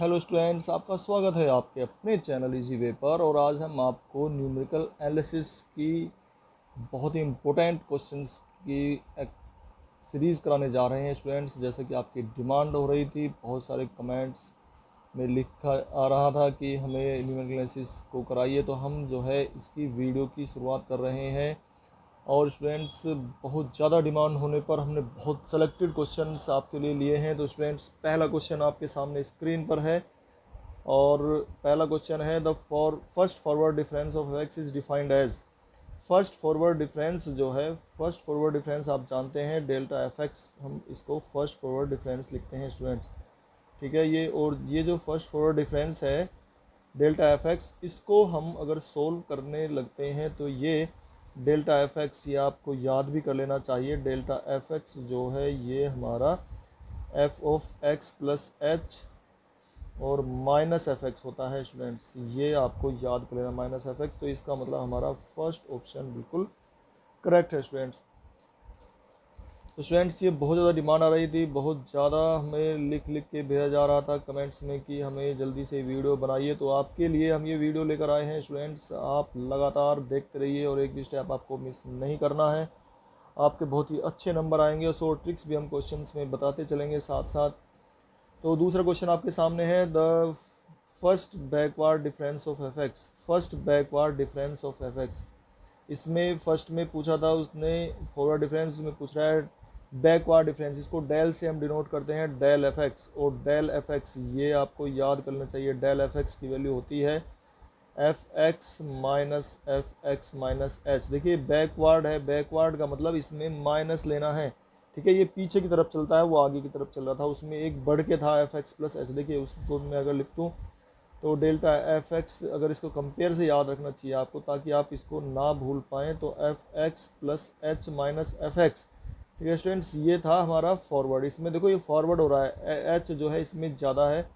Hello students, आपका स्वागत है आपके अपने चैनल इजी वे पर। और आज हम आपको न्यूमेरिकल एनालिसिस की बहुत ही इम्पोर्टेंट क्वेश्चंस की एक सीरीज़ कराने जा रहे हैं स्टूडेंट्स। जैसे कि आपकी डिमांड हो रही थी, बहुत सारे कमेंट्स में लिखा आ रहा था कि हमें न्यूमेरिकल एनालिसिस को कराइए, तो हम जो है इसकी वीडियो की शुरुआत कर रहे हैं। और स्टूडेंट्स, बहुत ज़्यादा डिमांड होने पर हमने बहुत सेलेक्टेड क्वेश्चंस आपके लिए लिए हैं। तो स्टूडेंट्स, पहला क्वेश्चन आपके सामने स्क्रीन पर है और पहला क्वेश्चन है the first forward difference of X is defined as. First forward difference जो है, फर्स्ट फॉरवर्ड डिफरेंस आप जानते हैं डेल्टा एफ एक्स, हम इसको फर्स्ट फॉरवर्ड डिफरेंस लिखते हैं स्टूडेंट्स। ठीक है, ये जो फर्स्ट फॉरवर्ड डिफरेंस है डेल्टा एफ एक्स, इसको हम अगर सोल्व करने लगते हैं तो ये डेल्टा एफ एक्स, ये आपको याद भी कर लेना चाहिए। डेल्टा एफ एक्स जो है ये हमारा F of x plus H और माइनस एफ एक्स होता है स्टूडेंट्स। ये आपको याद कर लेना, माइनस एफ एक्स। तो इसका मतलब हमारा फर्स्ट ऑप्शन बिल्कुल करेक्ट है स्टूडेंट्स। तो स्टूडेंट्स, ये बहुत ज़्यादा डिमांड आ रही थी, बहुत ज़्यादा हमें लिख लिख के भेजा जा रहा था कमेंट्स में कि हमें जल्दी से वीडियो बनाइए। तो आपके लिए हम ये वीडियो लेकर आए हैं स्टूडेंट्स। आप लगातार देखते रहिए और एक भी स्टेप आपको मिस नहीं करना है। आपके बहुत ही अच्छे नंबर आएंगे और शॉर्ट ट्रिक्स भी हम क्वेश्चंस में बताते चलेंगे साथ साथ। तो दूसरा क्वेश्चन आपके सामने है the first backward difference of F x. First backward difference of F x, इसमें फर्स्ट में पूछा था उसने फॉरवर्ड डिफरेंस में पूछ रहा है बैकवर्ड डिफरेंस। इसको डेल से हम डिनोट करते हैं, डेल एफ एक्स। और डेल एफ एक्स ये आपको याद करना चाहिए, डेल एफ एक्स की वैल्यू होती है F x minus F x minus H. देखिए बैकवर्ड है, बैकवर्ड का मतलब इसमें माइनस लेना है। ठीक है, ये पीछे की तरफ चलता है, वो आगे की तरफ चल रहा था, उसमें एक बढ़ के था एफ एक्स प्लस एच। देखिए उसको मैं अगर लिख दूँ तो डेल्टा एफ एक्स, अगर इसको कंपेयर से याद रखना चाहिए आपको ताकि आप इसको ना भूल पाएँ, तो F x plus H minus F x. ठीक है स्टूडेंट्स, ये था हमारा फॉरवर्ड। इसमें देखो ये फॉरवर्ड हो रहा है, एच जो है इसमें ज़्यादा है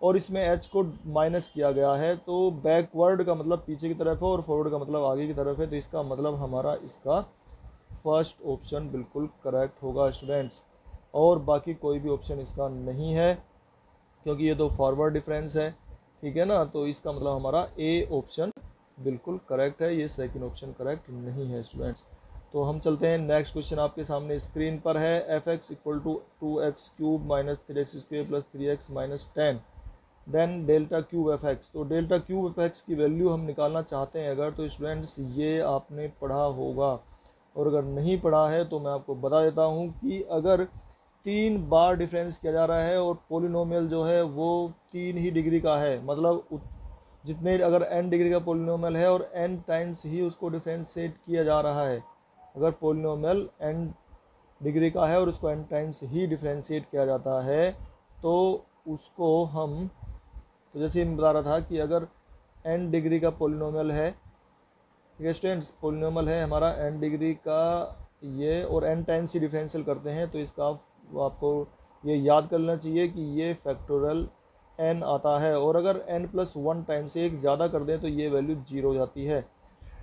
और इसमें एच को माइनस किया गया है। तो बैकवर्ड का मतलब पीछे की तरफ है और फॉरवर्ड का मतलब आगे की तरफ है। तो इसका मतलब हमारा इसका फर्स्ट ऑप्शन बिल्कुल करेक्ट होगा स्टूडेंट्स। और बाकी कोई भी ऑप्शन इसका नहीं है क्योंकि ये तो फॉरवर्ड डिफरेंस है। ठीक है ना, तो इसका मतलब हमारा ए ऑप्शन बिल्कुल करेक्ट है, ये सेकंड ऑप्शन करेक्ट नहीं है स्टूडेंट्स। तो हम चलते हैं नेक्स्ट क्वेश्चन आपके सामने स्क्रीन पर है। F X equal to 2x³ minus 3x² plus 3x minus 10 then delta cube F X. तो डेल्टा क्यूब एफ एक्स की वैल्यू हम निकालना चाहते हैं अगर, तो स्टूडेंट्स ये आपने पढ़ा होगा और अगर नहीं पढ़ा है तो मैं आपको बता देता हूँ कि अगर 3 बार डिफरेंस किया जा रहा है और पोलिनोमियल जो है वो 3 ही डिग्री का है, मतलब जितने अगर n डिग्री का पोलिनोमियल है और n टाइम्स ही उसको डिफरेंशिएट किया जा रहा है, अगर पोलिनोमियल n डिग्री का है और उसको n टाइम्स ही डिफरेंशिएट किया जाता है तो उसको हम, तो जैसे मैं बता रहा था कि अगर n डिग्री का पोलिनोमियल है, ठीक है स्टूडेंट्स, पोलिनोमियल है हमारा n डिग्री का ये और n टाइम्स ही डिफरेंशियल करते हैं, तो इसका आपको ये याद कर लेना चाहिए कि ये फैक्टोरियल n आता है। और अगर n+1 टाइम से एक ज़्यादा कर दें तो ये वैल्यू 0 हो जाती है।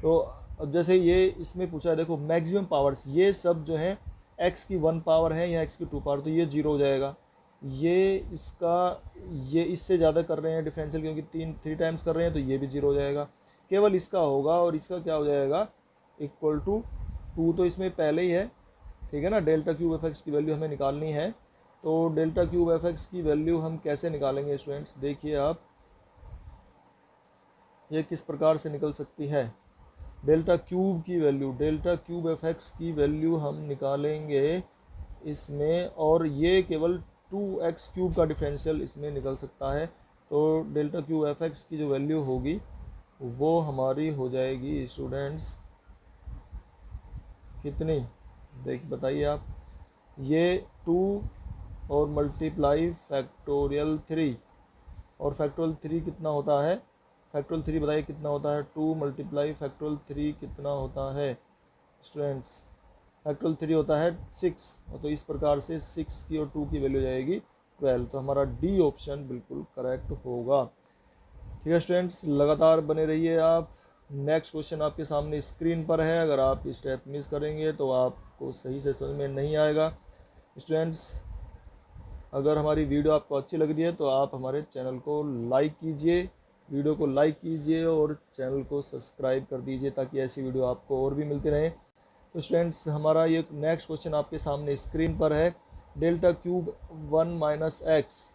तो अब जैसे ये इसमें पूछा है, देखो मैक्सिमम पावर्स ये सब जो है x की 1 पावर है या x की 2 पावर, तो ये 0 हो जाएगा। ये इसका, ये इससे ज़्यादा कर रहे हैं डिफरेंशियल क्योंकि 3 टाइम्स कर रहे हैं, तो ये भी 0 हो जाएगा। केवल इसका होगा और इसका क्या हो जाएगा, इक्वल टू 2, तो इसमें पहले ही है। ठीक है ना, डेल्टा क्यूब एफ एक्स की वैल्यू हमें निकालनी है। तो डेल्टा क्यूब एफ एक्स की वैल्यू हम कैसे निकालेंगे स्टूडेंट्स, देखिए आप ये किस प्रकार से निकल सकती है। डेल्टा क्यूब की value, delta cube F X की वैल्यू हम निकालेंगे इसमें, और ये केवल 2x³ का डिफरेंशियल इसमें निकल सकता है। तो डेल्टा क्यूब एफ एक्स की जो वैल्यू होगी वो हमारी हो जाएगी स्टूडेंट्स कितनी, देख बताइए आप, ये 2 और मल्टीप्लाई फैक्टोरियल 3, और फैक्टोरियल 3 कितना होता है, फैक्टोरियल 3 बताइए कितना होता है, 2 मल्टीप्लाई फैक्टोरियल 3 कितना होता है स्टूडेंट्स, फैक्टोरियल 3 होता है 6। तो इस प्रकार से 6 की और 2 की वैल्यू जाएगी 12। तो हमारा डी ऑप्शन बिल्कुल करेक्ट होगा। ठीक है स्टूडेंट्स, लगातार बने रहिए आप। नेक्स्ट क्वेश्चन आपके सामने स्क्रीन पर है, अगर आप स्टेप मिस करेंगे तो आपको सही से समझ में नहीं आएगा स्टूडेंट्स। अगर हमारी वीडियो आपको अच्छी लग रही है तो आप हमारे चैनल को लाइक कीजिए, वीडियो को लाइक कीजिए और चैनल को सब्सक्राइब कर दीजिए ताकि ऐसी वीडियो आपको और भी मिलती रहे। तो स्टूडेंट्स, हमारा ये नेक्स्ट क्वेश्चन आपके सामने स्क्रीन पर है। Delta cube 1 minus x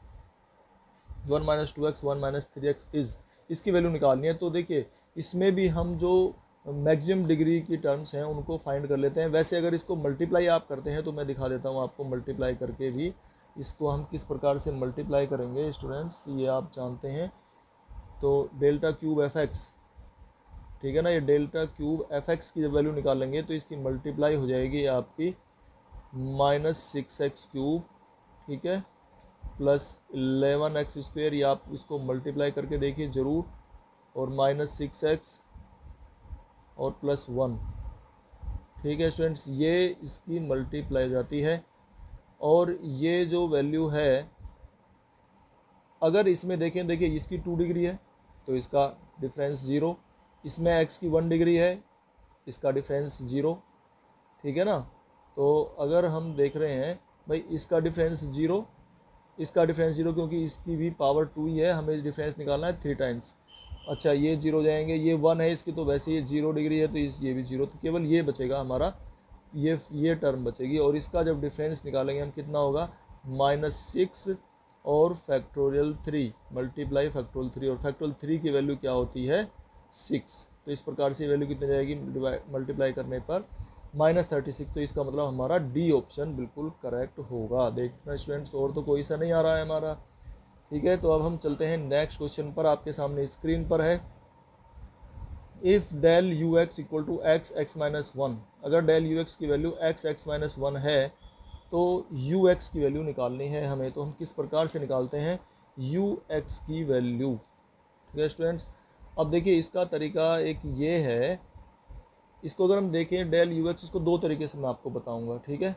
1 minus 2x 1 minus 3x is, इसकी वैल्यू निकालनी है। तो देखिए इसमें भी हम जो मैक्सिमम डिग्री की टर्म्स हैं उनको फाइंड कर लेते हैं। वैसे अगर इसको मल्टीप्लाई आप करते हैं तो मैं दिखा देता हूँ आपको मल्टीप्लाई करके भी इसको हम किस प्रकार से मल्टीप्लाई करेंगे स्टूडेंट्स, ये आप जानते हैं। तो डेल्टा क्यूब एफ एक्स, ठीक है ना, ये डेल्टा क्यूब एफ एक्स की जब वैल्यू निकालेंगे तो इसकी मल्टीप्लाई हो जाएगी आपकी -6x क्यूब, ठीक है, प्लस 11x², या आप इसको मल्टीप्लाई करके देखिए ज़रूर, और -6x और +1, ठीक है स्टूडेंट्स, ये इसकी मल्टीप्लाई हो जाती है। और ये जो वैल्यू है अगर इसमें देखें, देखिए इसकी 2 डिग्री है तो इसका डिफरेंस 0, इसमें x की 1 डिग्री है, इसका डिफरेंस 0, ठीक है ना। तो अगर हम देख रहे हैं भाई इसका डिफरेंस 0, इसका डिफरेंस 0 क्योंकि इसकी भी पावर 2 ही है, हमें डिफरेंस निकालना है 3 टाइम्स। अच्छा ये 0 जाएंगे, ये 1 है इसकी तो वैसे ये 0 डिग्री है तो ये भी 0, तो केवल ये बचेगा हमारा, ये टर्म बचेगी। और इसका जब डिफरेंस निकालेंगे हम कितना होगा, -6 और फैक्टोरियल 3 मल्टीप्लाई फैक्टोरियल 3, और फैक्टोरियल 3 की वैल्यू क्या होती है 6। तो इस प्रकार से वैल्यू कितनी जाएगी मल्टीप्लाई करने पर -36। तो इसका मतलब हमारा डी ऑप्शन बिल्कुल करेक्ट होगा। देखना स्टूडेंट्स, और तो कोई सा नहीं आ रहा है हमारा, ठीक है। तो अब हम चलते हैं नेक्स्ट क्वेश्चन पर, आपके सामने स्क्रीन पर है। If del U X equal to X X minus 1, अगर डेल यू एक्स की वैल्यू एक्स एक्स माइनस 1 है तो यू एक्स की वैल्यू निकालनी है हमें। तो हम किस प्रकार से निकालते हैं यू एक्स की वैल्यू, ठीक है स्टूडेंट्स। अब देखिए इसका तरीका एक ये है, इसको अगर हम देखें डेल यू एक्स, इसको दो तरीके से मैं आपको बताऊंगा, ठीक है।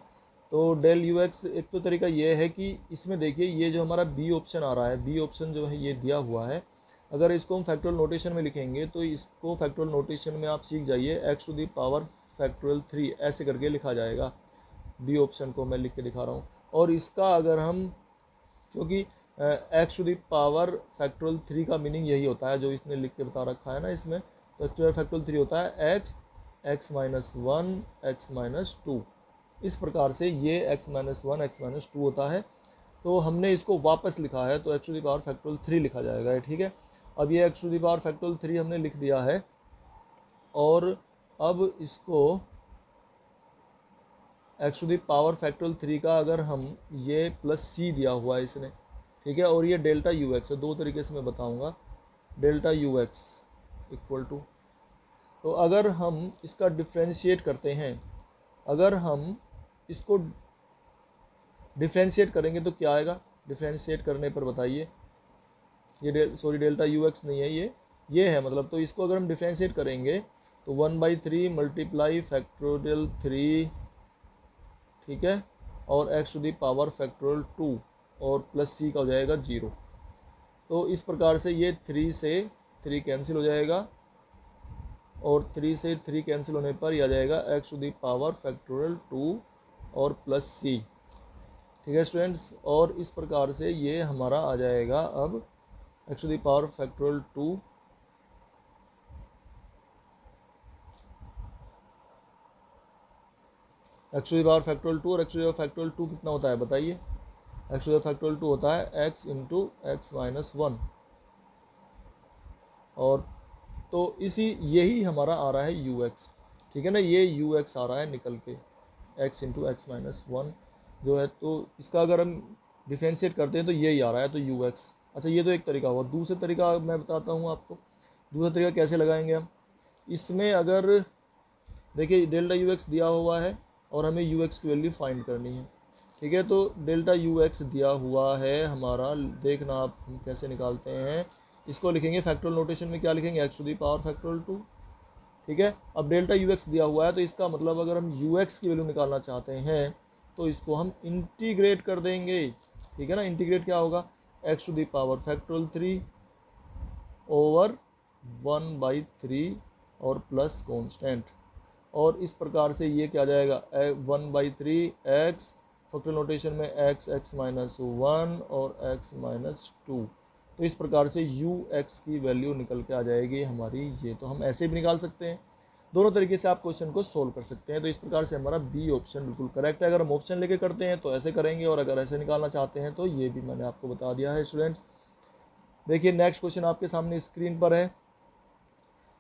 तो डेल यू एक्स एक तो तरीका ये है कि इसमें देखिए ये जो हमारा बी ऑप्शन आ रहा है, बी ऑप्शन जो है ये दिया हुआ है, अगर इसको हम फैक्टोरियल नोटेशन में लिखेंगे तो इसको फैक्टोरियल नोटेशन में आप सीख जाइए, X to the power factorial 3 ऐसे करके लिखा जाएगा। बी ऑप्शन को मैं लिख के दिखा रहा हूँ। और इसका अगर हम, क्योंकि X to the power factorial 3 का मीनिंग यही होता है जो इसने लिख के बता रखा है ना इसमें, तो एक्चुअल फैक्टोरियल 3 होता है x X minus 1 x minus 2, इस प्रकार से ये एक्स माइनस 1 एक्स माइनस 2 होता है। तो हमने इसको वापस लिखा है तो X to the power factorial 3 लिखा जाएगा, ठीक है। अब ये X to the power factorial 3 हमने लिख दिया है, और अब इसको X to the power factorial 3 का अगर हम, ये प्लस सी दिया हुआ है इसने, ठीक है, और ये डेल्टा यू एक्स है, दो तरीके से मैं बताऊंगा। Delta U X equal to, तो अगर हम इसका डिफ्रेंशिएट करते हैं, अगर हम इसको डिफ्रेंशिएट करेंगे तो क्या आएगा, डिफ्रेंशिएट करने पर बताइए, ये डेल्टा यू एक्स नहीं है, ये है मतलब। तो इसको अगर हम डिफ्रेंशिएट करेंगे तो 1/3 मल्टीप्लाई फैक्टोरियल 3, ठीक है, और X to the power factorial 2 और प्लस सी का हो जाएगा 0। तो इस प्रकार से ये 3 से 3 कैंसिल हो जाएगा, और 3 से 3 कैंसिल होने पर यह आ जाएगा X to the power factorial 2 और प्लस सी, ठीक है स्टूडेंट्स। और इस प्रकार से ये हमारा आ जाएगा अब X to the power factorial 2 X to the power factorial 2, और X to the power factorial 2 कितना होता है बताइए, एक्स टू द फैक्टोरियल 2 होता है एक्स इंटू एक्स माइनस 1, और तो यही हमारा आ रहा है यू एक्स, ठीक है ना, ये यू एक्स आ रहा है निकल के एक्स इंटू एक्स माइनस 1 जो है। तो इसका अगर हम डिफ्रेंशिएट करते हैं तो यही आ रहा है, तो यू एक्स। अच्छा ये तो एक तरीका हुआ, दूसरा तरीका मैं बताता हूँ आपको, दूसरा तरीका कैसे लगाएंगे हम। इसमें अगर देखिए डेल्टा यू एक्स दिया हुआ है और हमें यू एक्स की वैल्यू फाइंड करनी है, ठीक है। तो डेल्टा यू एक्स दिया हुआ है हमारा, देखना आप हम कैसे निकालते हैं, इसको लिखेंगे फैक्टोरियल नोटेशन में, क्या लिखेंगे X to the power factorial 2, ठीक है। अब डेल्टा यू एक्स दिया हुआ है तो इसका मतलब अगर हम यू एक्स की वैल्यू निकालना चाहते हैं तो इसको हम इंटीग्रेट कर देंगे, ठीक है ना। इंटीग्रेट क्या होगा, X to the power factorial 3 over 1/3 और प्लस कॉन्स्टेंट, और इस प्रकार से ये क्या जाएगा 1/3 एक्स फैक्टोरियल नोटेशन में x x माइनस 1 और x माइनस 2। तो इस प्रकार से u x की वैल्यू निकल के आ जाएगी हमारी ये। तो हम ऐसे भी निकाल सकते हैं, दोनों तरीके से आप क्वेश्चन को सोल्व कर सकते हैं। तो इस प्रकार से हमारा बी ऑप्शन बिल्कुल करेक्ट है। अगर हम ऑप्शन लेके करते हैं तो ऐसे करेंगे, और अगर ऐसे निकालना चाहते हैं तो ये भी मैंने आपको बता दिया है स्टूडेंट्स। देखिए नेक्स्ट क्वेश्चन आपके सामने स्क्रीन पर है।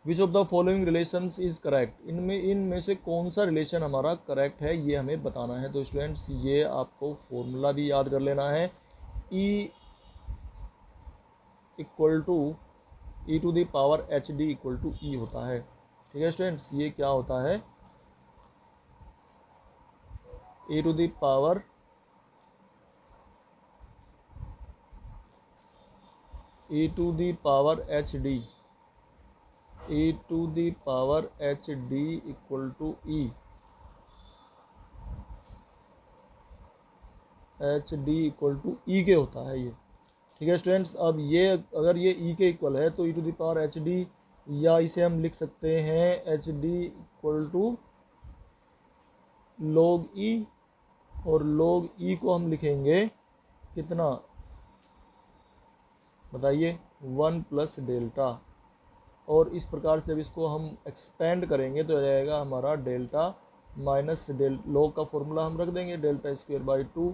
Which of the following relations is correct, इनमें से कौन सा रिलेशन हमारा करेक्ट है ये हमें बताना है। तो स्टूडेंट्स ये आपको फॉर्मूला भी याद कर लेना है, E equal to e to the power H D equal to e होता है। ठीक है स्टूडेंट्स, ये क्या होता है, e to the power H D, e to the power H D equal to e, H D equal to e के होता है ये। ठीक है स्टूडेंट्स, अब ये अगर ये ई के इक्वल है तो e to the power H D, या इसे हम लिख सकते हैं H D equal to log e, और लॉग ई को हम लिखेंगे कितना बताइए, 1 प्लस डेल्टा। और इस प्रकार से जब इसको हम एक्सपेंड करेंगे तो आ जाएगा हमारा डेल्टा माइनस लॉग का फॉर्मूला हम रख देंगे delta square by 2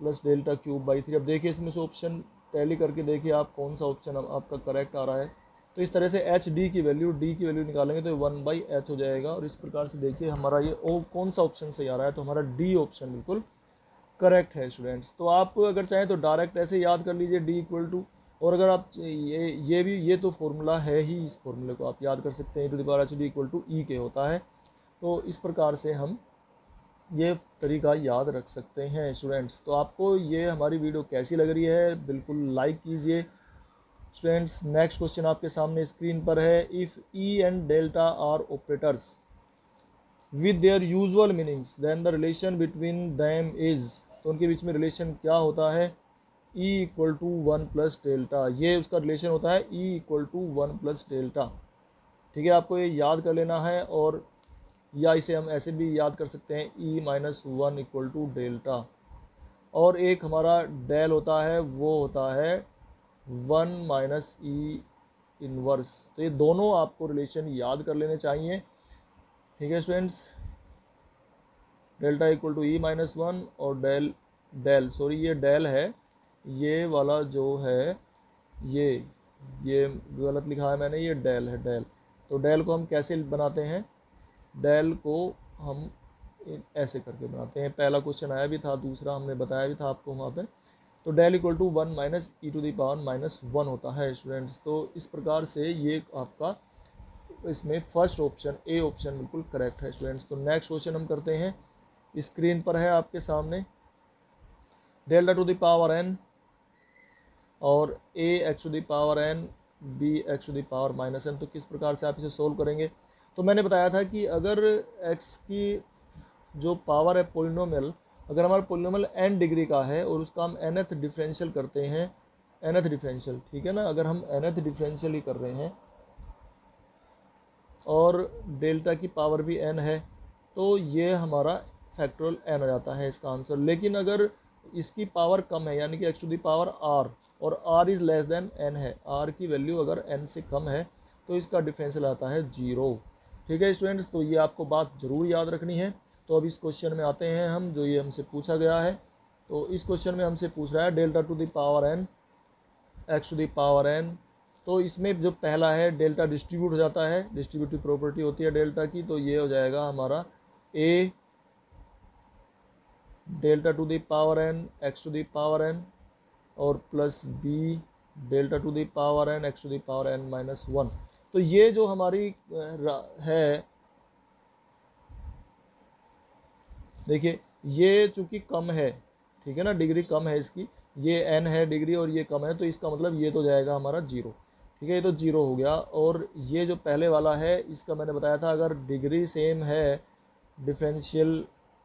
plus delta cube by 3। अब देखिए इसमें से ऑप्शन टैली करके देखिए आप कौन सा ऑप्शन आपका करेक्ट आ रहा है। तो इस तरह से एच डी की वैल्यू निकालेंगे तो 1 बाई एच हो जाएगा। और इस प्रकार से देखिए हमारा ये कौन सा ऑप्शन सही आ रहा है, तो हमारा डी ऑप्शन बिल्कुल करेक्ट है स्टूडेंट्स। तो आप अगर चाहें तो डायरेक्ट ऐसे याद कर लीजिए डी इक्वल टू, और अगर आप ये तो फॉर्मूला है ही, इस फॉर्मूले को आप याद कर सकते हैं, to the power H D equal to e के होता है। तो इस प्रकार से हम ये तरीका याद रख सकते हैं स्टूडेंट्स। तो आपको ये हमारी वीडियो कैसी लग रही है बिल्कुल लाइक कीजिए स्टूडेंट्स। नेक्स्ट क्वेश्चन आपके सामने स्क्रीन पर है, if E and delta are operators with their usual meanings then the relation between them is, तो उनके बीच में रिलेशन क्या होता है, E equal to 1 plus delta, ये उसका रिलेशन होता है E equal to 1 plus delta. ठीक है, आपको ये याद कर लेना है, और या इसे हम ऐसे भी याद कर सकते हैं E minus 1 equal to delta. और एक हमारा डेल होता है, वो होता है 1 माइनस E इनवर्स। तो ये दोनों आपको रिलेशन याद कर लेने चाहिए। ठीक है students, delta equal to E minus 1 और ये डेल है, ये वाला जो है ये गलत लिखा है मैंने, ये डेल है डेल। तो डेल को हम कैसे बनाते हैं, डेल को हम ऐसे करके बनाते हैं। पहला क्वेश्चन आया भी था, दूसरा हमने बताया भी था आपको वहाँ पे। तो del equal to 1 minus E to the power minus 1 होता है स्टूडेंट्स। तो इस प्रकार से ये आपका इसमें फर्स्ट ऑप्शन ए ऑप्शन बिल्कुल करेक्ट है स्टूडेंट्स। तो नेक्स्ट क्वेश्चन हम करते हैं, स्क्रीन पर है आपके सामने, delta to the power N और A X to the power N B X to the power minus N. तो किस प्रकार से आप इसे सोल्व करेंगे, तो मैंने बताया था कि अगर एक्स की जो पावर है पोलिनोमियल, अगर हमारा पोलिनोमियल एन डिग्री का है और उसका हम nth डिफरेंशियल करते हैं, nth डिफरेंशियल, ठीक है ना, अगर हम nth डिफरेंशियल ही कर रहे हैं और डेल्टा की पावर भी n है, तो ये हमारा फैक्टोरियल n आ जाता है इसका आंसर। लेकिन अगर इसकी पावर कम है, यानी कि X to the power r, और r is less than n है, r की वैल्यू अगर n से कम है तो इसका डिफरेंशियल आता है 0। ठीक है स्टूडेंट्स, तो ये आपको बात ज़रूर याद रखनी है। तो अब इस क्वेश्चन में आते हैं हम, जो ये हमसे पूछा गया है। तो इस क्वेश्चन में हमसे पूछ रहा है delta to the power n X to the power n। तो इसमें जो पहला है डेल्टा डिस्ट्रीब्यूट हो जाता है, डिस्ट्रीब्यूटिव प्रॉपर्टी होती है डेल्टा की, तो ये हो जाएगा हमारा a delta to the power n X to the power n और plus b delta to the power n X to the power n minus 1। तो ये जो हमारी है, देखिए ये चूंकि कम है, ठीक है ना, डिग्री कम है इसकी, ये n है डिग्री और ये कम है, तो इसका मतलब ये तो जाएगा हमारा 0। ठीक है, ये तो 0 हो गया। और ये जो पहले वाला है, इसका मैंने बताया था अगर डिग्री सेम है डिफरेंशियल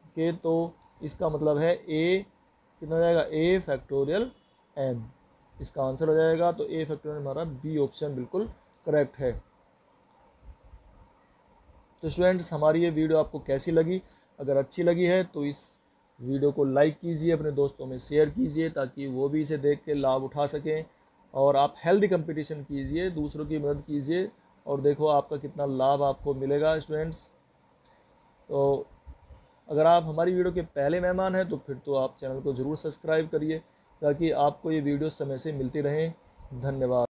के, तो इसका मतलब है a कितना हो जाएगा, a फैक्टोरियल n, इसका आंसर हो जाएगा। तो a फैक्टोरियल हमारा बी ऑप्शन बिल्कुल करेक्ट है। तो स्टूडेंट्स, हमारी ये वीडियो आपको कैसी लगी, अगर अच्छी लगी है तो इस वीडियो को लाइक कीजिए, अपने दोस्तों में शेयर कीजिए ताकि वो भी इसे देख के लाभ उठा सकें। और आप हेल्दी कंपटीशन कीजिए, दूसरों की मदद कीजिए और देखो आपका कितना लाभ आपको मिलेगा स्टूडेंट्स। तो अगर आप हमारी वीडियो के पहले मेहमान हैं तो फिर तो आप चैनल को ज़रूर सब्सक्राइब करिए ताकि आपको ये वीडियो समय से मिलती रहें। धन्यवाद।